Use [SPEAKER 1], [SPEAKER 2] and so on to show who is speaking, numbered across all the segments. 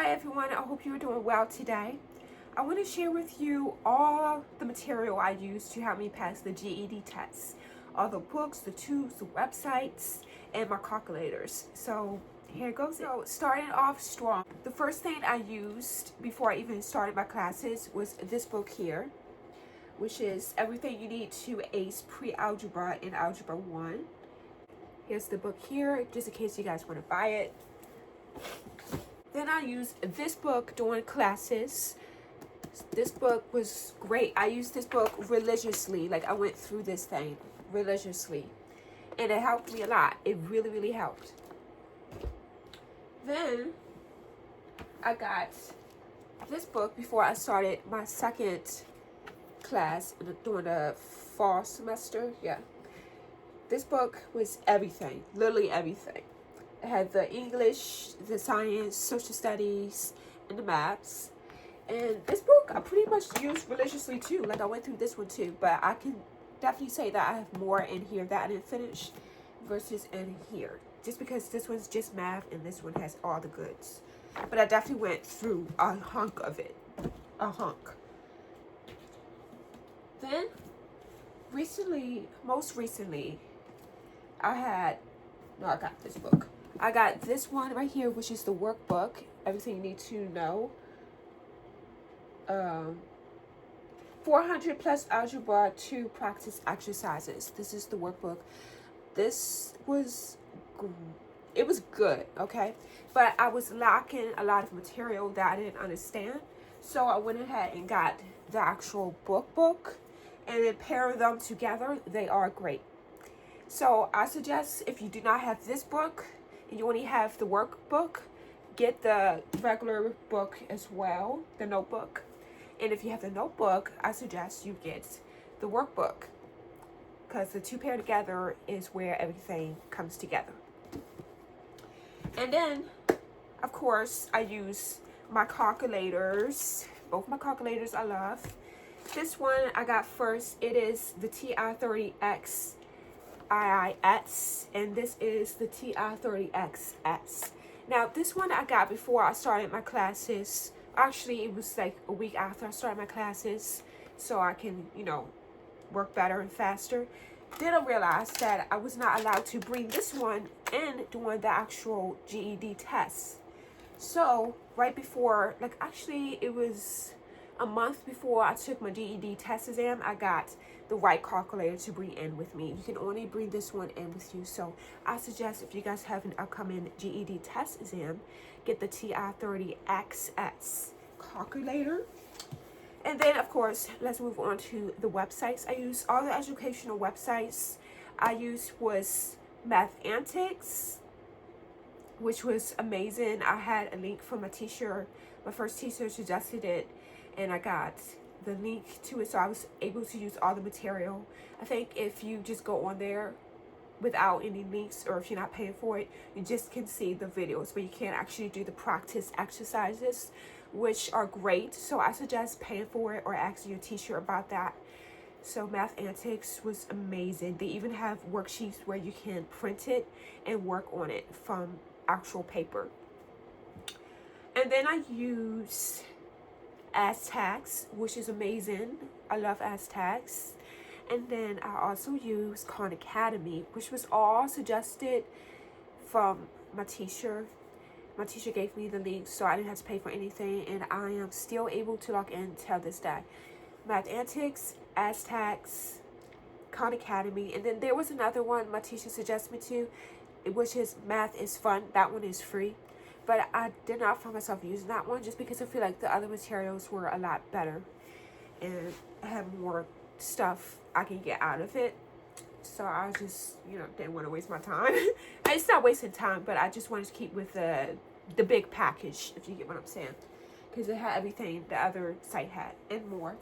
[SPEAKER 1] Hi everyone, I hope you're doing well today. I want to share with you all the material I used to help me pass the GED test. All the books, the tools, the websites, and my calculators. So here goes. So starting off strong. The first thing I used before I even started my classes was this book here, which is Everything You Need to Ace Pre-Algebra in Algebra 1. Here's the book here, just in case you guys want to buy it. Then I used this book during classes. This book was great. I used this book religiously. Like, I went through this thing religiously. And it helped me a lot. It really, really helped. Then I got this book before I started my second class during the fall semester. Yeah. This book was everything. Literally everything. It had the English, the science, social studies, and the maths. And this book I pretty much used religiously too. Like, I went through this one too. But I can definitely say that I have more in here that I didn't finish versus in here. Just because this one's just math and this one has all the goods. But I definitely went through a hunk of it. A hunk. Then, most recently, I got this book. I got this one right here, which is the workbook, Everything You Need to Know. 400 plus algebra 2 practice exercises. This is the workbook. It was good, okay? But I was lacking a lot of material that I didn't understand. So I went ahead and got the actual book, and then pair them together. They are great. So I suggest if you do not have this book and you only have the workbook, get the regular book as well, the notebook. And if you have the notebook, I suggest you get the workbook, because the two pair together is where everything comes together. And then, of course, I use my calculators. Both my calculators I love. This one I got first. It is the TI-30X IIS, and this is the TI-30XS. Now, this one I got before I started my classes. Actually, it was like a week after I started my classes, so I can, work better and faster. Then I realized that I was not allowed to bring this one in during the actual GED test. So, right before, actually, it was a month before I took my GED test exam, I got the right calculator to bring in with me. You can only bring this one in with you. So I suggest if you guys have an upcoming GED test exam, get the TI-30XS calculator. And then, of course, let's move on to the websites I use. All the educational websites I used was Math Antics, which was amazing. I had a link from a teacher. My first teacher suggested it, and I got the link to it, so I was able to use all the material. I think if you just go on there without any links, or if you're not paying for it, you just can see the videos, but you can't actually do the practice exercises, which are great. So I suggest paying for it or asking your teacher about that. So Math Antics was amazing. They even have worksheets where you can print it and work on it from actual paper. And then I use Aztecs, which is amazing. I love Aztecs. And then I also use Khan Academy, which was all suggested from my teacher. My teacher gave me the link, so I didn't have to pay for anything, and I am still able to log in till this day. Math Antics, Aztecs, Khan Academy, and then there was another one my teacher suggested me to, which is Math is Fun. That one is free. But I did not find myself using that one just because I feel like the other materials were a lot better and had more stuff I can get out of it. So I just, didn't want to waste my time. And it's not wasting time, but I just wanted to keep with the big package, if you get what I'm saying. Because it had everything the other site had and more.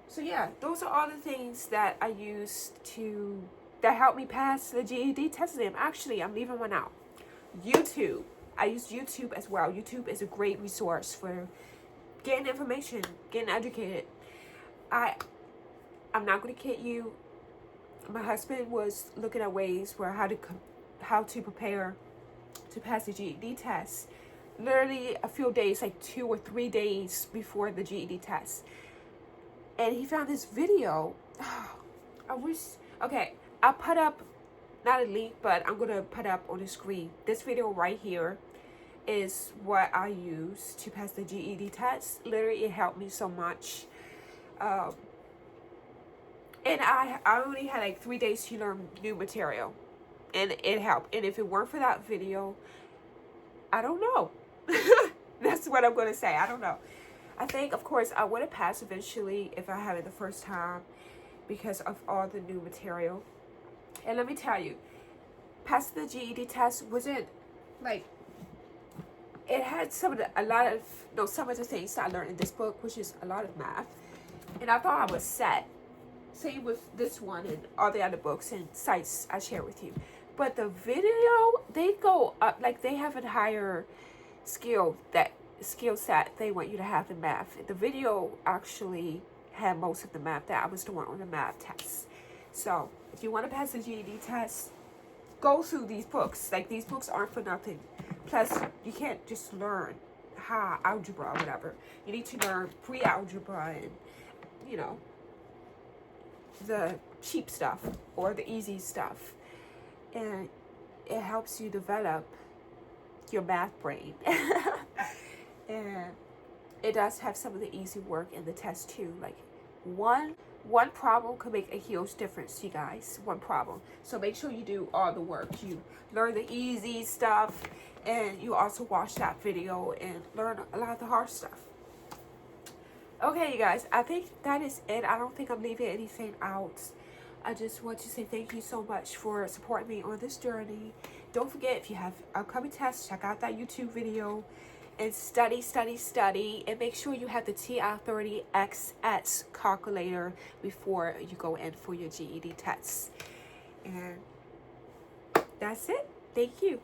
[SPEAKER 1] So yeah, those are all the things that I used that helped me pass the GED test exam. Actually, I'm leaving one out. YouTube. I use YouTube as well. YouTube is a great resource for getting information, getting educated. I'm not going to kid you. My husband was looking at ways where how to prepare to pass the GED test. literally a few days, like 2 or 3 days before the GED test. And he found this video. I wish, okay, I'll put up, not a link, but I'm going to put up on the screen. This video right here is what I use to pass the GED test. Literally, it helped me so much. And I only had like 3 days to learn new material. And it helped. And if it weren't for that video, I don't know. That's what I'm going to say. I don't know. I think, of course, I would have passed eventually if I had it the first time because of all the new material. And let me tell you, passing the GED test wasn't like, it had some of the things that I learned in this book, which is a lot of math. And I thought I was set. Same with this one and all the other books and sites I share with you. But the video, they go up, like they have a higher skill set they want you to have in math. The video actually had most of the math that I was doing on the math test. So if you want to pass the GED test, go through these books. Like, these books aren't for nothing. Plus, you can't just learn algebra or whatever. You need to learn pre-algebra and, you know, the cheap stuff or the easy stuff. And it helps you develop your math brain. And it does have some of the easy work in the test too. Like one problem could make a huge difference, you guys. One problem. So make sure you do all the work. You learn the easy stuff, and you also watch that video and learn a lot of the hard stuff. Okay, you guys, I think that is it. I don't think I'm leaving anything out. I just want to say thank you so much for supporting me on this journey. Don't forget, if you have upcoming tests, check out that YouTube video and study, and make sure you have the TI-30XX calculator before you go in for your GED tests. And that's it. Thank you.